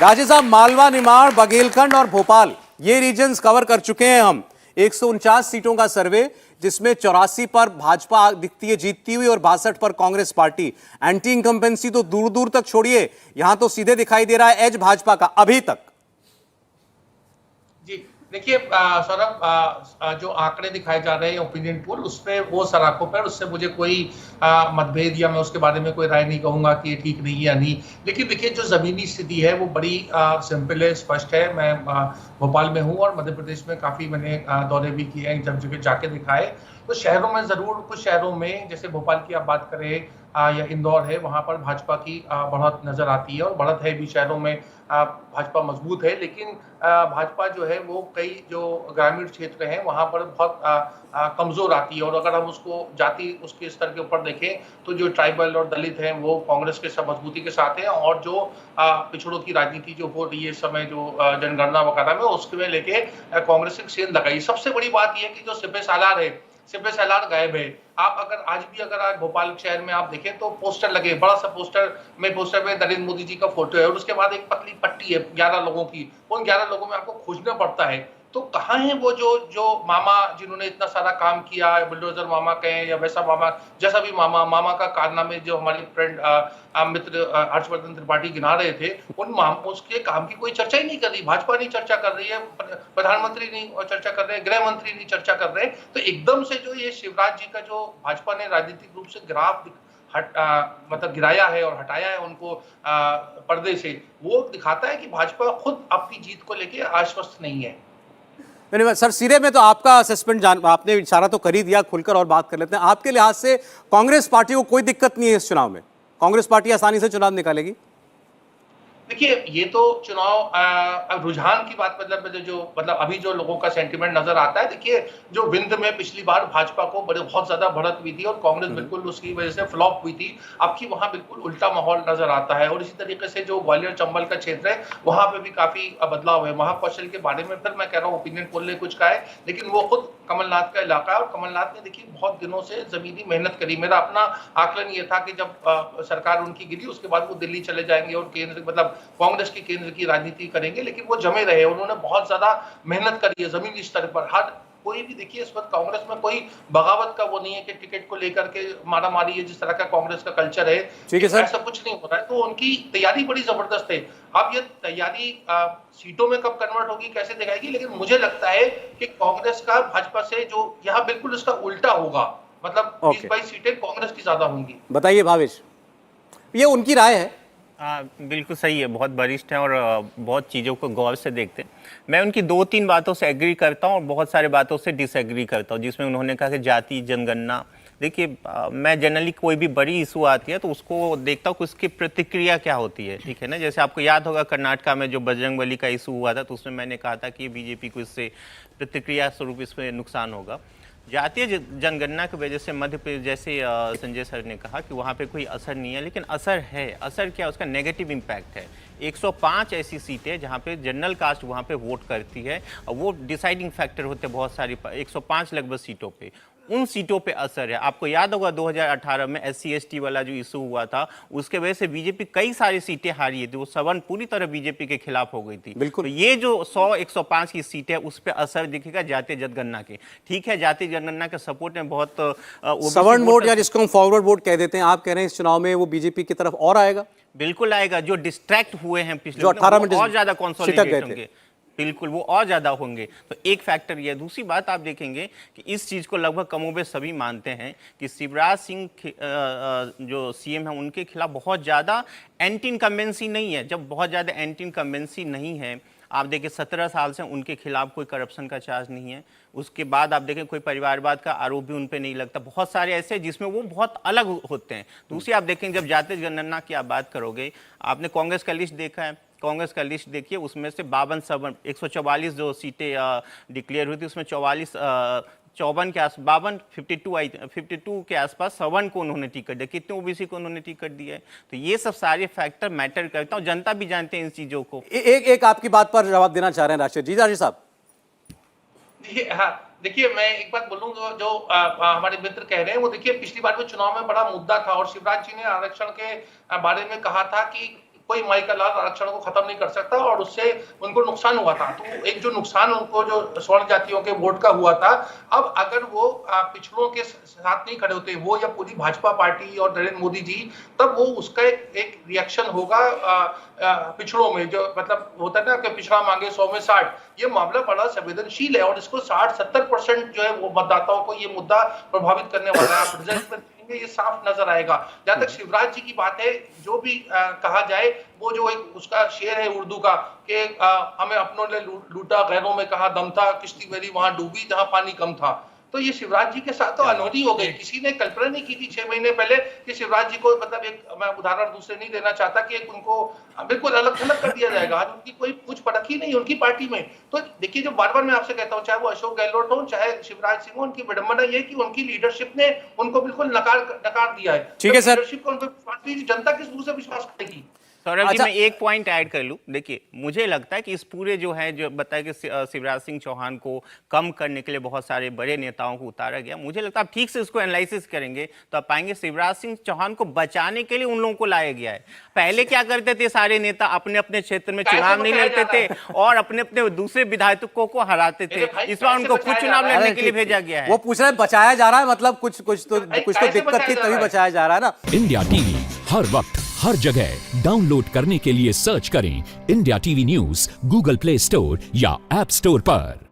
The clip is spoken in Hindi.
राजीव साहब, मालवा, निमाड़, बघेलखंड और भोपाल, ये रीजन्स कवर कर चुके हैं हम। 149 सीटों का सर्वे, जिसमें 84 पर भाजपा दिखती है जीतती हुई और 62 पर कांग्रेस पार्टी। एंटी इनकम्बेंसी तो दूर दूर तक छोड़िए, यहां तो सीधे दिखाई दे रहा है एज भाजपा का अभी तक। जी देखिए सौरभ, जो आंकड़े दिखाए जा रहे हैं ओपिनियन पोल, उसमें वो सराखों पर, उससे मुझे कोई मतभेद या मैं उसके बारे में कोई राय नहीं कहूंगा कि ये ठीक नहीं है या नहीं। लेकिन देखिए, जो जमीनी स्थिति है वो बड़ी सिंपल है, स्पष्ट है। मैं भोपाल में हूँ और मध्य प्रदेश में काफी मैंने दौरे भी किए हैं, जब जगह जाके दिखाए। तो शहरों में जरूर, कुछ शहरों में जैसे भोपाल की आप बात करें या इंदौर है, वहां पर भाजपा की बढ़त नजर आती है और बढ़त है भी। शहरों में भाजपा मजबूत है, लेकिन भाजपा जो है वो कई जो ग्रामीण क्षेत्र हैं वहां पर बहुत कमजोर आती है। और अगर हम उसको जाति उसके स्तर के ऊपर देखें तो जो ट्राइबल और दलित हैं वो कांग्रेस के सब मजबूती के साथ हैं, और जो पिछड़ों की राजनीति जो हो रही है इस समय, जो जनगणना वगैरह में, उसके लेके कांग्रेस की सेंध लगाई। सबसे बड़ी बात यह है कि जो सिपह सालार है, सिपह सालार गायब है। आप अगर आज भी अगर आज भोपाल शहर में आप देखें तो पोस्टर लगे, बड़ा सा पोस्टर में नरेंद्र मोदी जी का फोटो है और उसके बाद एक पतली पट्टी है 11 लोगों की। उन 11 लोगों में आपको खोजना पड़ता है। तो कहाँ है वो जो मामा जिन्होंने इतना सारा काम किया, बुलडोजर मामा कहें या वैसा मामा, जैसा भी मामा का कारनामे जो हमारे फ्रेंड मित्र हर्षवर्धन त्रिपाठी गिना रहे थे, उसके काम की कोई चर्चा ही नहीं कर रही। भाजपा नहीं चर्चा कर रही है, प्रधानमंत्री नहीं चर्चा कर रहे हैं, गृह मंत्री नहीं चर्चा कर रहे हैं। तो एकदम से जो ये शिवराज जी का जो भाजपा ने राजनीतिक रूप से ग्राफ मतलब गिराया है और हटाया है उनको पर्दे से, वो दिखाता है कि भाजपा खुद अपनी जीत को लेके आश्वस्त नहीं है। सर, सिरे में तो आपका असेसमेंट आपने इशारा तो कर ही दिया, खुलकर और बात कर लेते हैं। आपके लिहाज से कांग्रेस पार्टी को कोई दिक्कत नहीं है इस चुनाव में? कांग्रेस पार्टी आसानी से चुनाव निकालेगी? देखिए, ये तो चुनाव रुझान की बात, मतलब अभी जो लोगों का सेंटीमेंट नजर आता है। देखिए, जो विंध्य में पिछली बार भाजपा को बहुत ज्यादा बढ़त हुई थी और कांग्रेस बिल्कुल उसकी वजह से फ्लॉप हुई थी, अब की वहां बिल्कुल उल्टा माहौल नजर आता है। और इसी तरीके से जो ग्वालियर चंबल का क्षेत्र है, वहां पे भी काफी बदलाव है। महाकौशल के बारे में फिर मैं कह रहा हूँ, ओपिनियन पोल ने कुछ कहा है, लेकिन वो खुद कमलनाथ का इलाका है और कमलनाथ ने देखिए बहुत दिनों से जमीनी मेहनत करी। मेरा अपना आकलन ये था कि जब सरकार उनकी गिरी, उसके बाद वो दिल्ली चले जाएंगे और केंद्र, मतलब कांग्रेस की केंद्र की राजनीति करेंगे, लेकिन वो जमे रहे। उन्होंने बहुत ज्यादा मेहनत करी है जमीनी स्तर पर। हर कोई भी देखिए, इस वक्त कांग्रेस में कोई बगावत का वो नहीं है कि टिकट को लेकर के मारा मारी है, जिस तरह का कांग्रेस का कल्चर है, ठीक है सर, ऐसा कुछ नहीं हो रहा है। तो उनकी तैयारी बड़ी जबरदस्त है। अब ये तैयारी सीटों में कब कन्वर्ट होगी, कैसे दिखाएगी, लेकिन मुझे लगता है कि कांग्रेस का भाजपा से जो यहाँ बिल्कुल इसका उल्टा होगा, मतलब 20-22 सीटें कांग्रेस की ज्यादा होंगी। बताइए भावेश, ये उनकी राय है। बिल्कुल सही है, बहुत वरिष्ठ हैं और बहुत चीज़ों को गौर से देखते हैं। मैं उनकी 2-3 बातों से एग्री करता हूँ और बहुत सारे बातों से डिसएग्री करता हूँ, जिसमें उन्होंने कहा कि जाति जनगणना। देखिए, मैं जनरली कोई भी बड़ी इशू आती है तो उसको देखता हूँ कि उसकी प्रतिक्रिया क्या होती है, ठीक है ना। जैसे आपको याद होगा कर्नाटका में जो बजरंगबली का इशू हुआ था, तो उसमें मैंने कहा था कि बीजेपी को इससे प्रतिक्रिया स्वरूप इसमें नुकसान होगा। जातीय जनगणना की वजह से मध्य प्रदेश, जैसे संजय सर ने कहा कि वहाँ पे कोई असर नहीं है, लेकिन असर है। असर क्या, उसका नेगेटिव इम्पैक्ट है। 105 ऐसी सीटें जहाँ पे जनरल कास्ट वहाँ पे वोट करती है और वो डिसाइडिंग फैक्टर होते हैं बहुत सारी, 105 लगभग सीटों पे। उन सीटों पे असर है। आपको याद होगा 2018 में SC/ST वाला जो इशू हुआ था, उसके वजह से बीजेपी कई सारी सीटें हारी थी। वो सवर्ण पूरी तरह बीजेपी के खिलाफ हो गई थी। बिल्कुल। तो ये जो 100-105 की सीटें, उस पर असर दिखेगा जातीय जनगणना के। ठीक है, जातीय जनगणना के सपोर्ट में बहुत सवर्ण वोट, या जिसको हम फॉरवर्ड वोट कह देते हैं, आप कह रहे हैं इस चुनाव में वो बीजेपी की तरफ और आएगा? बिल्कुल आएगा। जो डिस्ट्रैक्ट हुए हैं पिछले, जो 18 में और ज्यादा कंसोलिडेट होंगे, थे, बिल्कुल वो और ज्यादा होंगे। तो एक फैक्टर ये। दूसरी बात आप देखेंगे कि इस चीज को लगभग कमोबेश सभी मानते हैं कि शिवराज सिंह जो सीएम है, उनके खिलाफ बहुत ज्यादा एंटी इनकम्बेंसी नहीं है। जब बहुत ज्यादा एंटी इनकम्बेंसी नहीं है, आप देखिए 17 साल से उनके खिलाफ कोई करप्शन का चार्ज नहीं है। उसके बाद आप देखें कोई परिवारवाद का आरोप भी उन पे नहीं लगता। बहुत सारे ऐसे जिसमें वो बहुत अलग होते हैं। दूसरी आप देखें, जब जातीय जनगणना की आप बात करोगे, आपने कांग्रेस का लिस्ट देखा है, कांग्रेस का लिस्ट देखिए, उसमें से 52 144 जो सीटें डिक्लेयर हुई थी, उसमें 54 के आस 52 के आसपास सवर्ण को उन्होंने टिकट दिया। कितने ओबीसी को उन्होंने टिकट दिया है। तो ये सब सारे फैक्टर मैटर करता हूँ, जनता भी जानते हैं इन चीजों को। एक आपकी बात पर जवाब देना चाह रहे हैं राशिद जी। राशिद साहब, देखिए, मैं एक बात बोलूंगा, जो हमारे मित्र कह रहे हैं, वो देखिए पिछली बार में चुनाव में बड़ा मुद्दा था और शिवराज जी ने आरक्षण के बारे में कहा था कि कोई माई का लाल आरक्षण को खत्म नहीं कर सकता, और उससे उनको नुकसान हुआ था। तो एक जो नुकसान उनको जो स्वर्ण जातियों के वोट का हुआ था, अब अगर वो पिछड़ों के साथ नहीं खड़े होते, वो या पूरी भाजपा पार्टी और नरेंद्र मोदी जी, तब वो उसका एक रिएक्शन होगा पिछड़ों में। जो मतलब होता है ना कि पिछड़ा मांगे 100 में 60, ये मामला बड़ा संवेदनशील है और इसको 60-70% जो है वो मतदाताओं को ये मुद्दा प्रभावित करने वाला है। आप रिजल्ट में देखेंगे ये साफ नजर आएगा। जहां तक शिवराज जी की बात है, जो भी कहा जाए, वो जो एक उसका शेर है उर्दू का कि हमें अपनों ने लूटा, गैरों में कहा दम था, किश्ती मेरी वहां डूबी जहां पानी कम था। तो ये शिवराज जी के साथ तो अनहोनी हो गई। किसी ने कल्पना नहीं की थी 6 महीने पहले कि शिवराज जी को, मतलब एक, मैं उदाहरण दूसरे नहीं देना चाहता, कि एक उनको बिल्कुल अलग थलग कर दिया जाएगा। आज उनकी कोई पूछ परख ही नहीं उनकी पार्टी में। तो देखिए, जो बार बार मैं आपसे कहता हूँ, चाहे वो अशोक गहलोत हो, चाहे शिवराज सिंह हो, उनकी विडंबना ये है कि उनकी लीडरशिप ने उनको बिल्कुल नकार दिया है। ठीक है सर। लीडरशिप को उन पर विश्वास नहीं, जनता किस मुंह से विश्वास करेगी? सौरभ जी, अच्छा। मैं एक पॉइंट ऐड कर लूं। देखिए, मुझे लगता है कि इस पूरे जो है, जो बताया कि शिवराज सिंह चौहान को कम करने के लिए बहुत सारे बड़े नेताओं को उतारा गया, मुझे लगता है आप ठीक से इसको एनालिसिस करेंगे तो आप पाएंगे शिवराज सिंह चौहान को बचाने के लिए उन लोगों को लाया गया है। पहले क्या करते थे सारे नेता, अपने अपने क्षेत्र में चुनाव नहीं लड़ते थे और अपने अपने दूसरे विधायकों को हराते थे। इस बार उनको खुद चुनाव लड़ने के लिए भेजा गया है। वो पूछ रहे हैं बचाया जा रहा है, मतलब कुछ तो दिक्कत थी तभी बचाया जा रहा है ना। इंडिया टीवी हर वक्त हर जगह डाउनलोड करने के लिए सर्च करें India TV news Google play store या ऐप स्टोर पर।